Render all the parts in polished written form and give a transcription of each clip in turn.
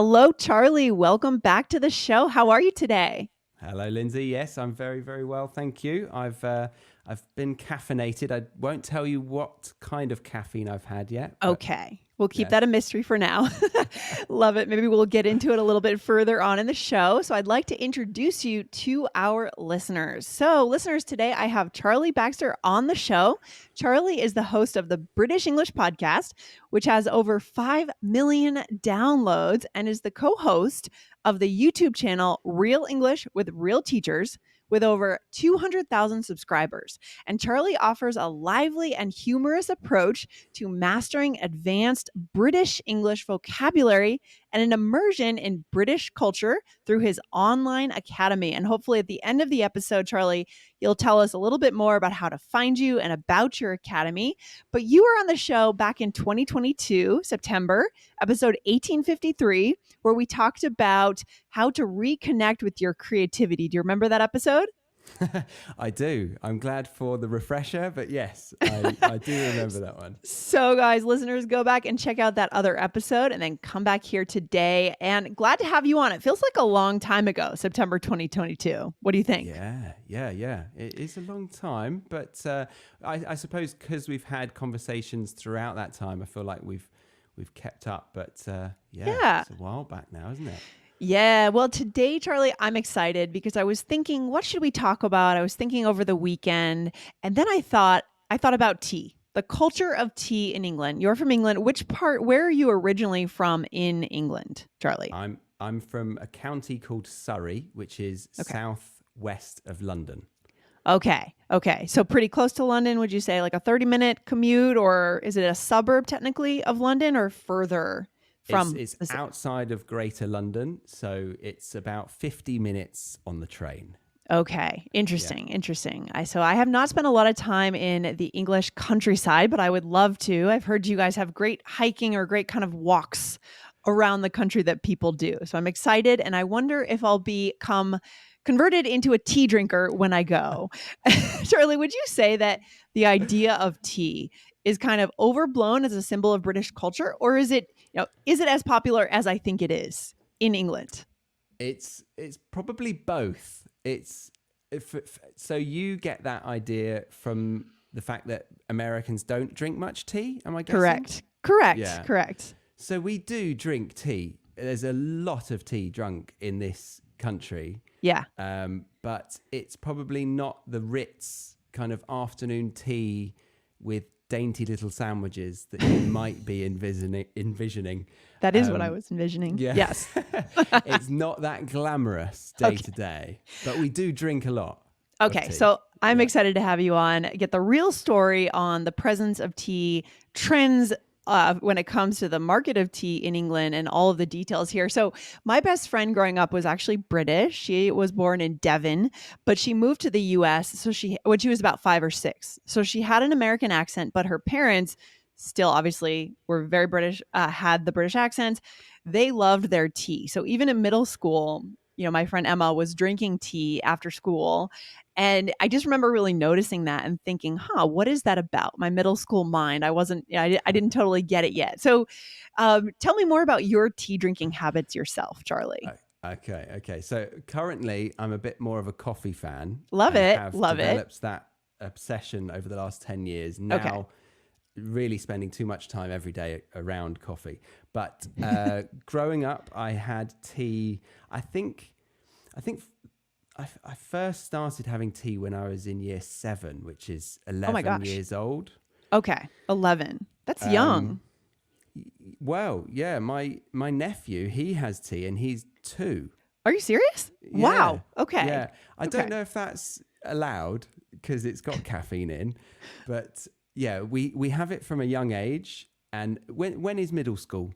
Hello, Charlie. Welcome back to the show. How are you today? Hello, Lindsay. Yes, I'm very, very well, thank you. I've been caffeinated. I won't tell you what kind of caffeine I've had yet, but Okay. We'll keep yes. that a mystery for now. Love it. Maybe we'll get into it a little bit further on in the show. So, I'd like to introduce you to our listeners. So, listeners, today I have Charlie Baxter on the show. Charlie is the host of the British English podcast, which has over 5 million downloads, and is the co host of the YouTube channel Real English with Real Teachers, with over 200,000 subscribers. And Charlie offers a lively and humorous approach to mastering advanced British English vocabulary and an immersion in British culture through his online academy. And hopefully, at the end of the episode, Charlie, you'll tell us a little bit more about how to find you and about your academy. But you were on the show back in 2022, September, episode 1853, where we talked about how to reconnect with your creativity. Do you remember that episode? I do. I'm glad for the refresher, but yes, I do remember that one. So, guys, listeners, go back and check out that other episode and then come back here today. And glad to have you on. It feels like a long time ago, September 2022. What do you think? Yeah. It is a long time, but I suppose because we've had conversations throughout that time, I feel like we've kept up. But Yeah. it's a while back now, isn't it? Yeah. Well, today, Charlie, I'm excited because I was thinking, what should we talk about? I was thinking over the weekend, and then I thought about tea, the culture of tea in England. You're from England. Where are you originally from in England, Charlie? I'm from a county called Surrey, which is Okay. southwest of London. Okay. So pretty close to London, would you say, like a 30-minute commute, or is it a suburb technically of London, or further It's from it's the city? outside of Greater London, so it's about 50 minutes on the train. Okay, Yeah. interesting. I have not spent a lot of time in the English countryside, but I would love to. I've heard you guys have great hiking or great kind of walks around the country that people do. So I'm excited, and I wonder if I'll become converted into a tea drinker when I go. Charlie, would you say that the idea of tea is kind of overblown as a symbol of British culture, or is it as popular as I think it is in England? It's probably both. It's so you get that idea from the fact that Americans don't drink much tea, am I guessing? Correct. Correct. Yeah. Correct. So we do drink tea. There's a lot of tea drunk in this country. Yeah. But it's probably not the Ritz kind of afternoon tea with dainty little sandwiches that you might be envisioning. That is what I Um, was envisioning. yeah, Yes. it's not that glamorous day Okay. to day, but we do drink a lot of Okay. tea. So I'm Yeah. excited to have you on, get the real story on the presence of tea, trends when it comes to the market of tea in England, and all of the details here. So, my best friend growing up was actually British. She was born in Devon, but she moved to the US. When she was about 5 or 6. So, she had an American accent, but her parents still obviously were very British, had the British accent. They loved their tea. So, even in middle school, my friend Emma was drinking tea after school, and I just remember really noticing that and thinking, what is that about? My middle school mind. I wasn't, I didn't totally get it yet. So tell me more about your tea drinking habits yourself, Charlie. Okay. So currently, I'm a bit more of a coffee fan Love and it. have Love it. developed that obsession over the last 10 years. Okay. Now, really spending too much time every day around coffee. But growing up, I had tea. I think I first started having tea when I was in year 7, which is Oh my 11 gosh. years old. Okay. 11. That's young. Um, well, yeah, my nephew, he has tea and he's 2. Are you serious? Yeah, Wow. Okay. yeah. I Okay. don't know if that's allowed because it's got caffeine in, but yeah, we have it from a young age. And when is middle school?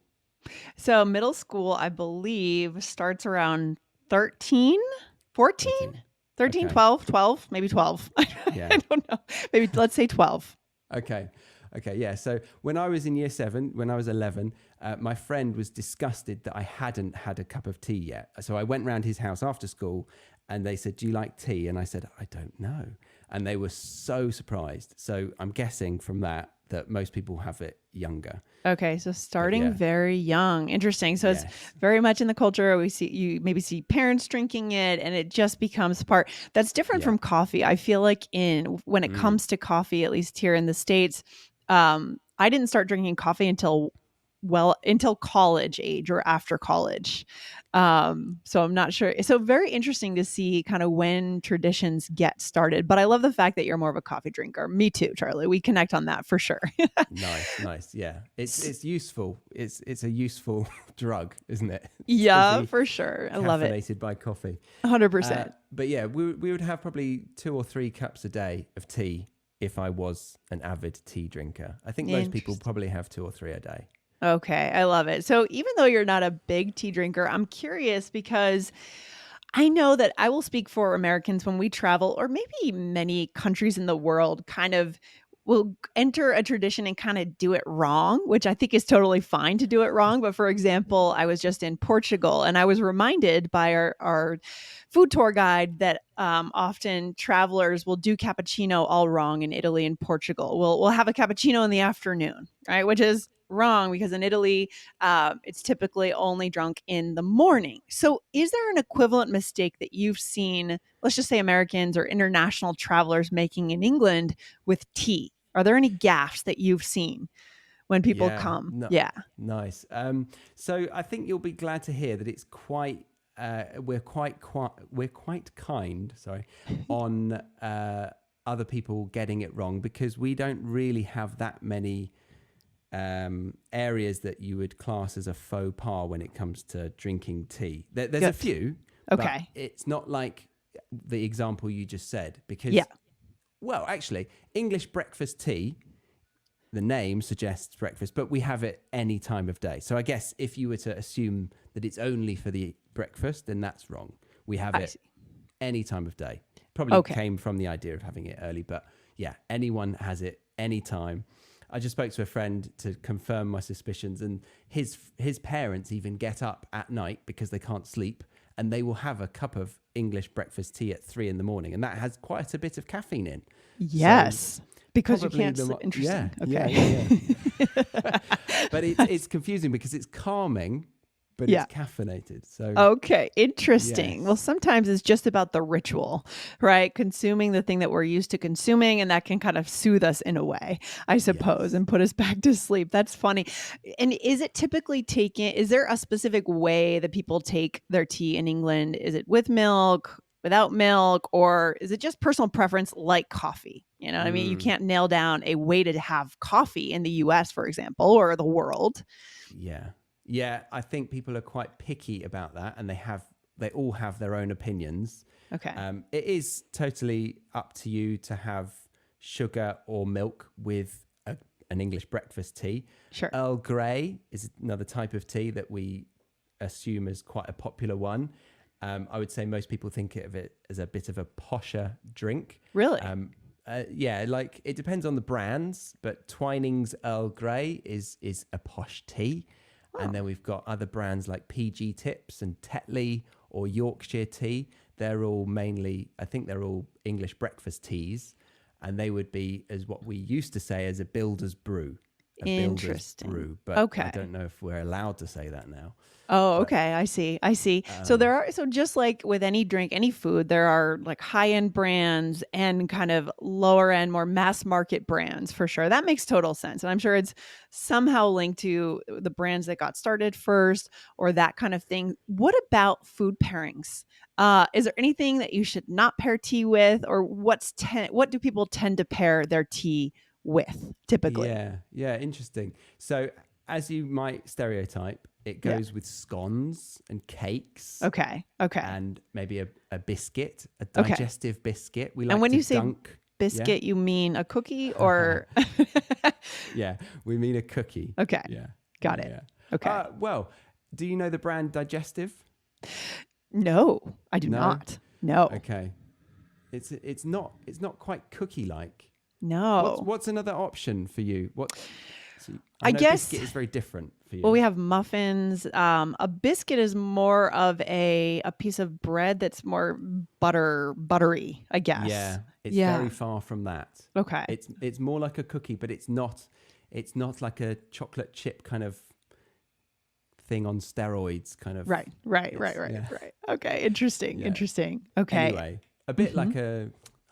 So middle school, I believe, starts around 13, 14, 13. 13, Okay. 12, 12, maybe 12. Yeah. I don't know. Maybe let's say 12. Okay. Okay. Yeah. So when I was in year 7, when I was 11, my friend was disgusted that I hadn't had a cup of tea yet. So I went round his house after school and they said, "Do you like tea?" And I said, "I don't know." and they were so surprised. So I'm guessing from that most people have it younger. Okay, so starting very young. Interesting. So it's very much in the culture. You maybe see parents drinking it and it just becomes part. That's different from coffee. I feel like when it comes to coffee, at least here in the States, I didn't start drinking coffee until college age or after college. So I'm not sure. So very interesting to see kind of when traditions get started. But I love the fact that you're more of a coffee drinker. Me too, Charlie. We connect on that for sure. Nice. Yeah. It's useful. It's a useful drug, isn't it? Yeah, for sure. I love it. Caffeinated by coffee. 100%. But yeah, we would have probably 2 or 3 cups a day of tea if I was an avid tea drinker. I think most people probably have 2 or 3 a day. Okay, I love it. So even though you're not a big tea drinker, I'm curious because I know that I will speak for Americans when we travel, or maybe many countries in the world kind of will enter a tradition and kind of do it wrong, which I think is totally fine to do it wrong. But for example, I was just in Portugal and I was reminded by our food tour guide that often travelers will do cappuccino all wrong in Italy and Portugal. We'll have a cappuccino in the afternoon, right? Which is wrong because in Italy, it's typically only drunk in the morning. So is there an equivalent mistake that you've seen, let's just say Americans or international travelers making in England with tea? Are there any gaffes that you've seen when people come? Nice. So I think you'll be glad to hear that it's quite, we're quite kind, on other people getting it wrong, because we don't really have that many areas that you would class as a faux pas when it comes to drinking tea. There's a few, but it's not like the example you just said, because, well, actually, English breakfast tea, the name suggests breakfast, but we have it any time of day. So I guess if you were to assume that it's only for the breakfast, then that's wrong. We have it any time of day. Probably came from the idea of having it early, but yeah, anyone has it anytime. I just spoke to a friend to confirm my suspicions, and his parents even get up at night because they can't sleep, and they will have a cup of English breakfast tea at 3 a.m, and that has quite a bit of caffeine in. Yes, so because you can't. Interesting. Yeah. But it's confusing because it's calming, but it's caffeinated. So interesting. Yes. Well, sometimes it's just about the ritual, right? Consuming the thing that we're used to consuming, and that can kind of soothe us in a way, I suppose, and put us back to sleep. That's funny. And is it typically is there a specific way that people take their tea in England? Is it with milk, without milk, or is it just personal preference like coffee? You know what I mean? You can't nail down a way to have coffee in the US, for example, or the world. Yeah, I think people are quite picky about that, and they all have their own opinions. Okay. It is totally up to you to have sugar or milk with an English breakfast tea. Sure. Earl Grey is another type of tea that we assume is quite a popular one. I would say most people think of it as a bit of a posher drink. Really? Like it depends on the brands, but Twining's Earl Grey is a posh tea. Oh. And then we've got other brands like PG Tips and Tetley or Yorkshire Tea. They're all English breakfast teas, and they would be as what we used to say as a builder's brew. Interesting. Builder's brew, but I don't know if we're allowed to say that now. Oh, okay. I see. So just like with any drink, any food, there are like high-end brands and kind of lower end, more mass market brands for sure. That makes total sense. And I'm sure it's somehow linked to the brands that got started first or that kind of thing. What about food pairings? Is there anything that you should not pair tea with, or what do people tend to pair their tea with typically? Yeah. Interesting. So as you might stereotype, it goes with scones and cakes. Okay. And maybe a biscuit, a digestive biscuit. We like and when to you say biscuit, you mean a cookie or? Yeah, we mean a cookie. Okay. Yeah. Got it. Yeah. Okay. Well, do you know the brand Digestive? No, I do not. No. Okay. It's not quite cookie like. No. What's another option for you? So I I know guess, biscuit is very different for well, you. we have muffins. A biscuit is more of a piece of bread that's more buttery, I guess. Yeah, it's Yeah. very far from that. Okay. It's more like a cookie, but it's not like a chocolate chip kind of thing on steroids kind of. Right. Yeah. Okay. Interesting. Yeah. Interesting. Okay. Anyway, a bit like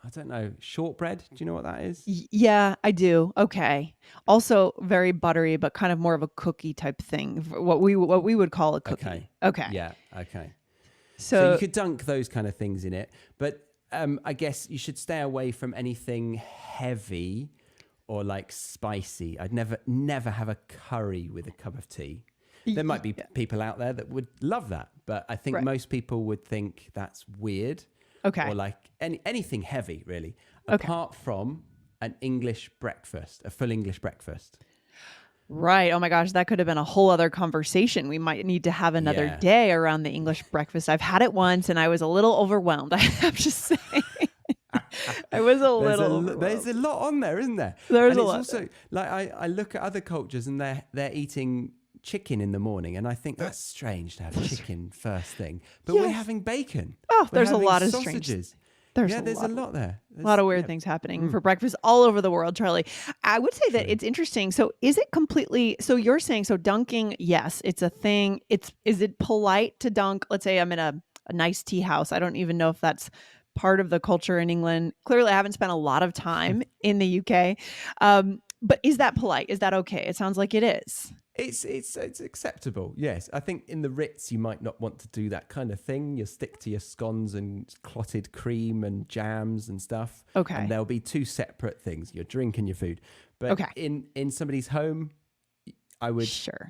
I don't know, shortbread. Do you know what that is? Yeah, I do. Okay. Also very buttery, but kind of more of a cookie type thing. What we would call a Okay. cookie. Okay. Yeah. Okay. So you So could dunk those kind of things in it, but I guess you should stay away from anything heavy or like spicy. I'd never have a curry with a cup of tea. There might be people out there that would love that, but I think Right. most people would think that's weird. Okay. Or like anything heavy, really, Okay. apart from an English breakfast, a full English breakfast. Right. Oh my gosh, that could have been a whole other conversation. We might need to have another Yeah. day around the English breakfast. I've had it once and I was a little overwhelmed. I have to say. I was a little overwhelmed. There's a lot on there, isn't there? There's and a it's lot also like I look at other cultures and they're eating chicken in the morning, and I think that's strange to have chicken first thing. But we're having bacon. Oh, We're there's a having lot of sausages. strange. There's a lot there. A lot of weird things happening for breakfast all over the world, Charlie. I would say that it's interesting. So is it completely, so you're saying, so dunking, yes, it's a thing. Is it polite to dunk? Let's say I'm in a nice tea house. I don't even know if that's part of the culture in England. Clearly I haven't spent a lot of time in the UK. But is that polite? Is that okay? It sounds like it is. It's acceptable. Yes, I think in the Ritz you might not want to do that kind of thing. You stick to your scones and clotted cream and jams and stuff. Okay. And there'll be two separate things: your drink and your food. But in somebody's home, I would sure.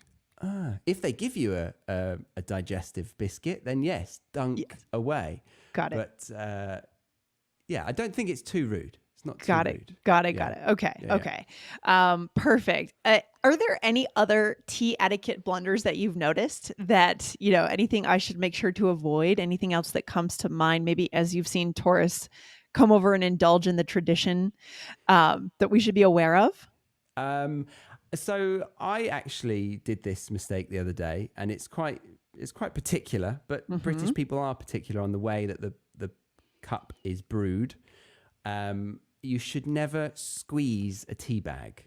If they give you a digestive biscuit, then yes, dunk away. Got it. But I don't think it's too rude. It's not too rude. Got it. Okay. Perfect. Are there any other tea etiquette blunders that you've noticed that, anything I should make sure to avoid? Anything else that comes to mind, maybe as you've seen tourists come over and indulge in the tradition that we should be aware of? So I actually did this mistake the other day, and it's quite particular, but British people are particular on the way that the cup is brewed. You should never squeeze a tea bag.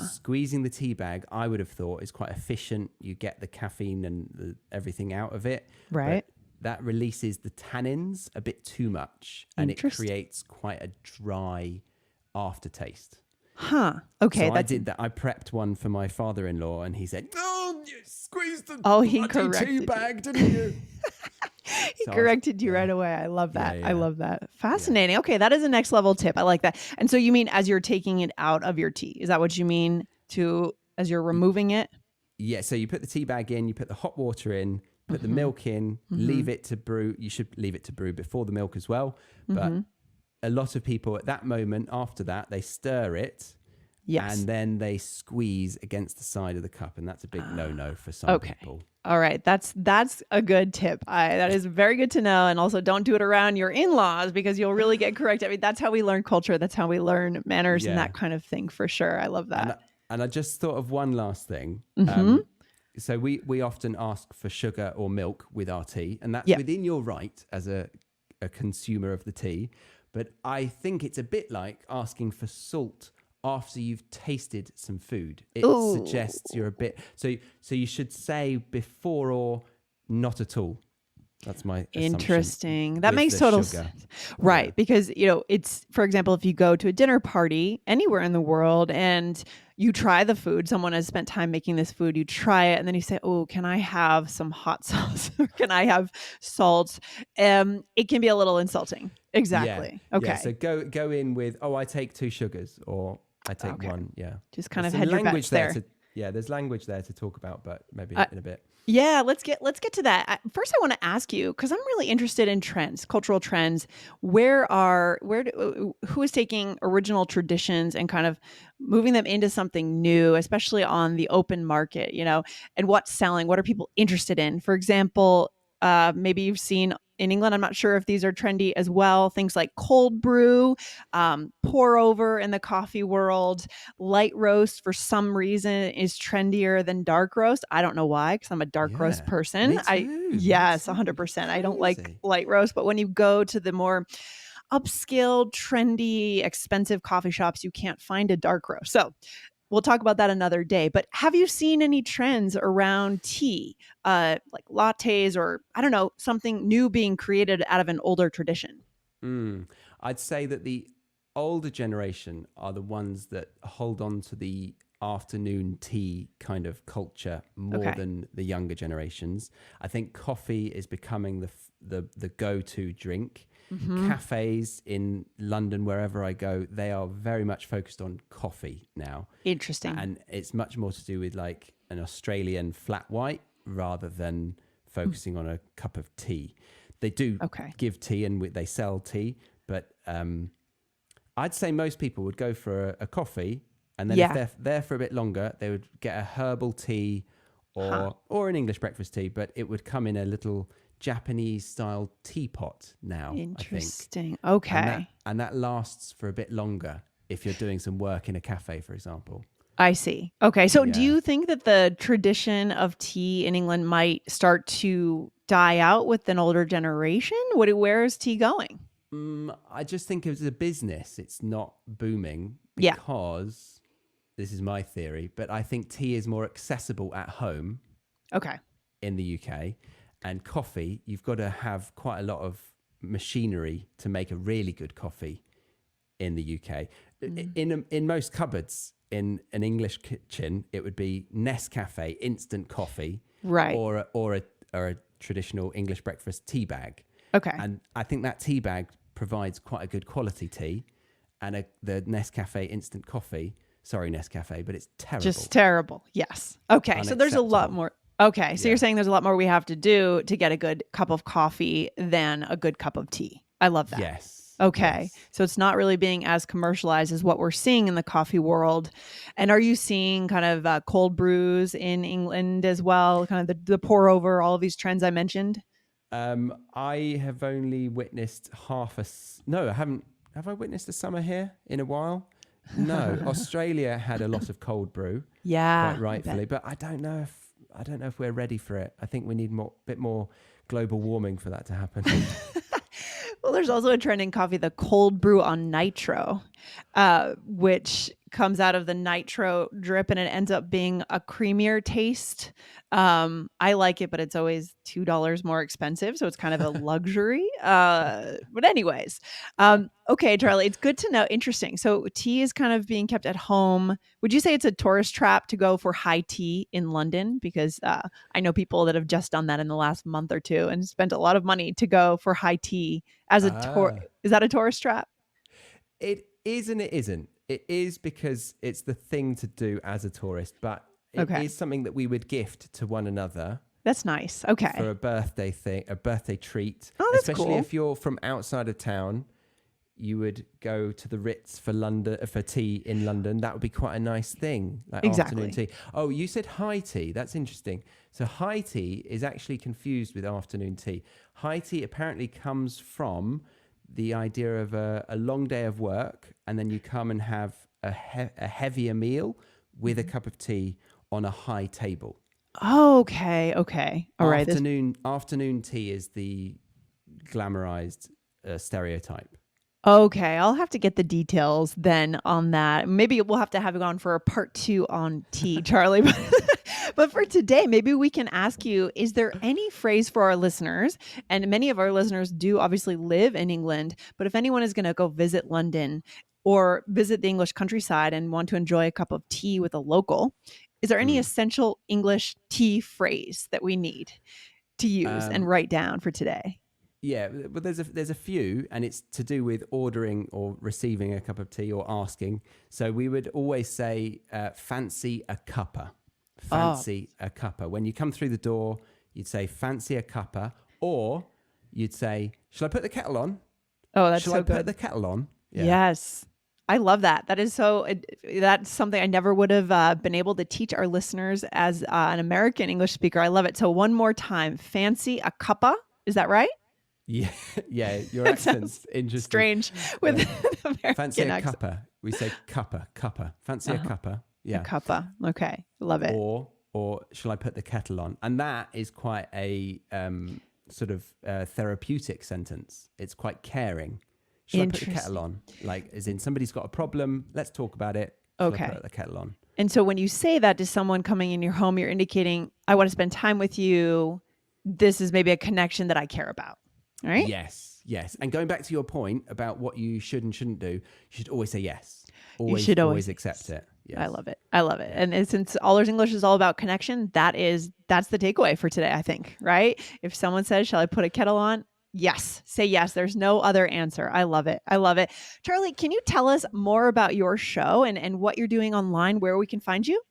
Squeezing the tea bag, I would have thought, is quite efficient. You get the caffeine and everything out of it. Right. But that releases the tannins a bit too much, and it creates quite a dry aftertaste. Okay. So I did that. I prepped one for my father-in-law, and he said, "Oh, you squeezed the he corrected tea bag, didn't you?" He corrected you right away. I love that. Yeah. I love that. Fascinating. Yeah. Okay, that is a next level tip. I like that. And so you mean as you're taking it out of your tea? Is that what you mean as you're removing it? Yeah. So you put the tea bag in, you put the hot water in, put the milk in, leave it to brew. You should leave it to brew before the milk as well. But a lot of people at that moment, after that, they stir it. Yes. And then they squeeze against the side of the cup, and that's a big no-no for some people. All right, that's a good tip. That is very good to know. And also, don't do it around your in-laws because you'll really get corrected. I mean, that's how we learn culture. That's how we learn manners and that kind of thing, for sure. I love that. And I just thought of one last thing. So we often ask for sugar or milk with our tea, and that's within your right as a consumer of the tea. But I think it's a bit like asking for salt after you've tasted some food. It suggests you're a bit... So you should say before or not at all. That's my interesting. That makes total sense. Right. Yeah. Because, it's, for example, if you go to a dinner party anywhere in the world and you try the food, someone has spent time making this food, you try it, and then you say, "Oh, can I have some hot sauce? Or can I have salt?" It can be a little insulting. Exactly. Yeah. Okay. Yeah. So go in with, "Oh, I take 2 sugars," or "I take 1." Yeah. Just kind of hedge your bets there. There's language there to talk about, but maybe in a bit. Yeah, let's get to that. First, I want to ask you, because I'm really interested in trends, cultural trends. Who is taking original traditions and kind of moving them into something new, especially on the open market, and what's selling? What are people interested in? For example, maybe you've seen in England. I'm not sure if these are trendy as well. Things like cold brew, pour over in the coffee world, light roast for some reason is trendier than dark roast. I don't know why, because I'm a dark roast person. Me too. Yes, Me too. 100%. I don't like Crazy. light roast, but when you go to the more upscale, trendy, expensive coffee shops, you can't find a dark roast. So we'll talk about that another day. But have you seen any trends around tea, like lattes, or I don't know, something new being created out of an older tradition? I'd say that the older generation are the ones that hold on to the afternoon tea kind of culture more Okay. than the younger generations. I think coffee is becoming the go-to drink. Mm-hmm. Cafes in London, wherever I go, they are very much focused on coffee now. Interesting. And it's much more to do with like an Australian flat white rather than focusing on a cup of tea. They do give tea and they sell tea, but I'd say most people would go for a coffee, and then if they're there for a bit longer, they would get a herbal tea or an English breakfast tea, but it would come in a little Japanese style teapot now. Interesting. I think. Okay. And that lasts for a bit longer if you're doing some work in a cafe, for example. I see. Okay. So do you think that the tradition of tea in England might start to die out with an older generation? Where is tea going? I just think as a business, it's not booming Yeah. because this is my theory, but I think tea is more accessible at home. Okay. In the UK, and coffee, you've got to have quite a lot of machinery to make a really good coffee in the UK. In most cupboards in an English kitchen, it would be Nescafe instant coffee, Right. or a traditional English breakfast tea bag. Okay. And I think that tea bag provides quite a good quality tea, and the Nescafe instant coffee. Sorry, Nescafe, but it's terrible. Just terrible. Yes. Okay. So there's a lot more. Okay. So you're saying there's a lot more we have to do to get a good cup of coffee than a good cup of tea. I love that. Yes. Okay. Yes. So it's not really being as commercialized as what we're seeing in the coffee world. And are you seeing kind of cold brews in England as well? Kind of the pour over, all of these trends I mentioned? I have only witnessed no, I haven't. Have I witnessed a summer here in a while? No. Australia had a lot of cold brew. Yeah. Quite rightfully. But I don't know if we're ready for it. I think we need bit more global warming for that to happen. Well, there's also a trend in coffee, the cold brew on nitro, which comes out of the nitro drip, and it ends up being a creamier taste. I like it, but it's always $2 more expensive, so it's kind of a luxury. But anyways, okay, Charlie, it's good to know. Interesting. So tea is kind of being kept at home. Would you say it's a tourist trap to go for high tea in London? Because I know people that have just done that in the last month or two and spent a lot of money to go for high tea as a tour. Is that a tourist trap? It is and it isn't. It is because it's the thing to do as a tourist, but it is something that we would gift to one another. That's nice. Okay. For a birthday thing, a birthday treat. Oh, that's Especially cool. if you're from outside of town, you would go to the Ritz for tea in London. That would be quite a nice thing, like afternoon tea. Oh, you said high tea. That's interesting. So high tea is actually confused with afternoon tea. High tea apparently comes from the idea of a long day of work, and then you come and have a heavier meal with a cup of tea on a high table. Okay. All right. Afternoon tea is the glamorized stereotype. Okay, I'll have to get the details then on that. Maybe we'll have to have it on for a part 2 on tea, Charlie. But for today, maybe we can ask you, is there any phrase for our listeners? And many of our listeners do obviously live in England, but if anyone is going to go visit London or visit the English countryside and want to enjoy a cup of tea with a local, is there any essential English tea phrase that we need to use and write down for today? Yeah, but there's a few, and it's to do with ordering or receiving a cup of tea or asking. So we would always say, fancy a cuppa. Fancy a cuppa. When you come through the door, you'd say, fancy a cuppa. Or you'd say, shall I put the kettle on? Oh, that's shall so I good. Put the kettle on? Yeah. Yes. I love that. That's something I never would have been able to teach our listeners as an American English speaker. I love it. So one more time, fancy a cuppa. Is that right? Yeah, yeah, your accent's interesting. Strange with American Fancy a accent. cuppa. We say cuppa. Fancy a cuppa. Yeah. A cuppa. Okay. Love it. Or shall I put the kettle on? And that is quite a sort of therapeutic sentence. It's quite caring. Shall I put the kettle on? Like, as in somebody's got a problem. Let's talk about it. Shall I put the kettle on? And so when you say that to someone coming in your home, you're indicating, I want to spend time with you. This is maybe a connection that I care about. Right? Yes. And going back to your point about what you should and shouldn't do, you should always say yes. You should always accept it. Yes. I love it. And since All Ears English is all about connection, that's the takeaway for today, I think, right? If someone says, shall I put a kettle on? Yes. Say yes. There's no other answer. I love it. Charlie, can you tell us more about your show and what you're doing online, where we can find you?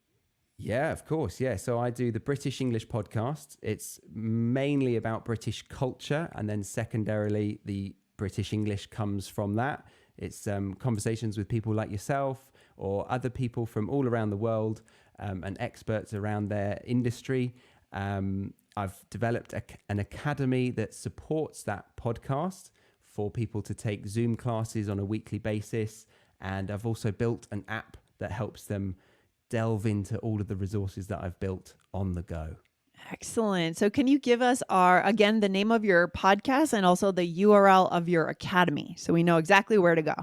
Yeah, of course. Yeah. So I do the British English podcast. It's mainly about British culture. And then secondarily, the British English comes from that. It's conversations with people like yourself or other people from all around the world and experts around their industry. I've developed an academy that supports that podcast for people to take Zoom classes on a weekly basis. And I've also built an app that helps them delve into all of the resources that I've built on the go. Excellent. So can you give us again, the name of your podcast and also the URL of your academy so we know exactly where to go?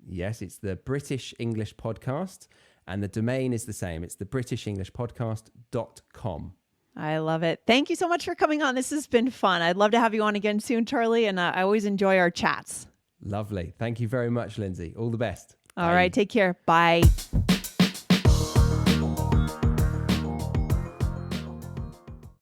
Yes, it's the British English Podcast and the domain is the same. It's the britishenglishpodcast.com. I love it. Thank you so much for coming on. This has been fun. I'd love to have you on again soon, Charlie. And I always enjoy our chats. Lovely. Thank you very much, Lindsay. All the best. All right. Take care. Bye.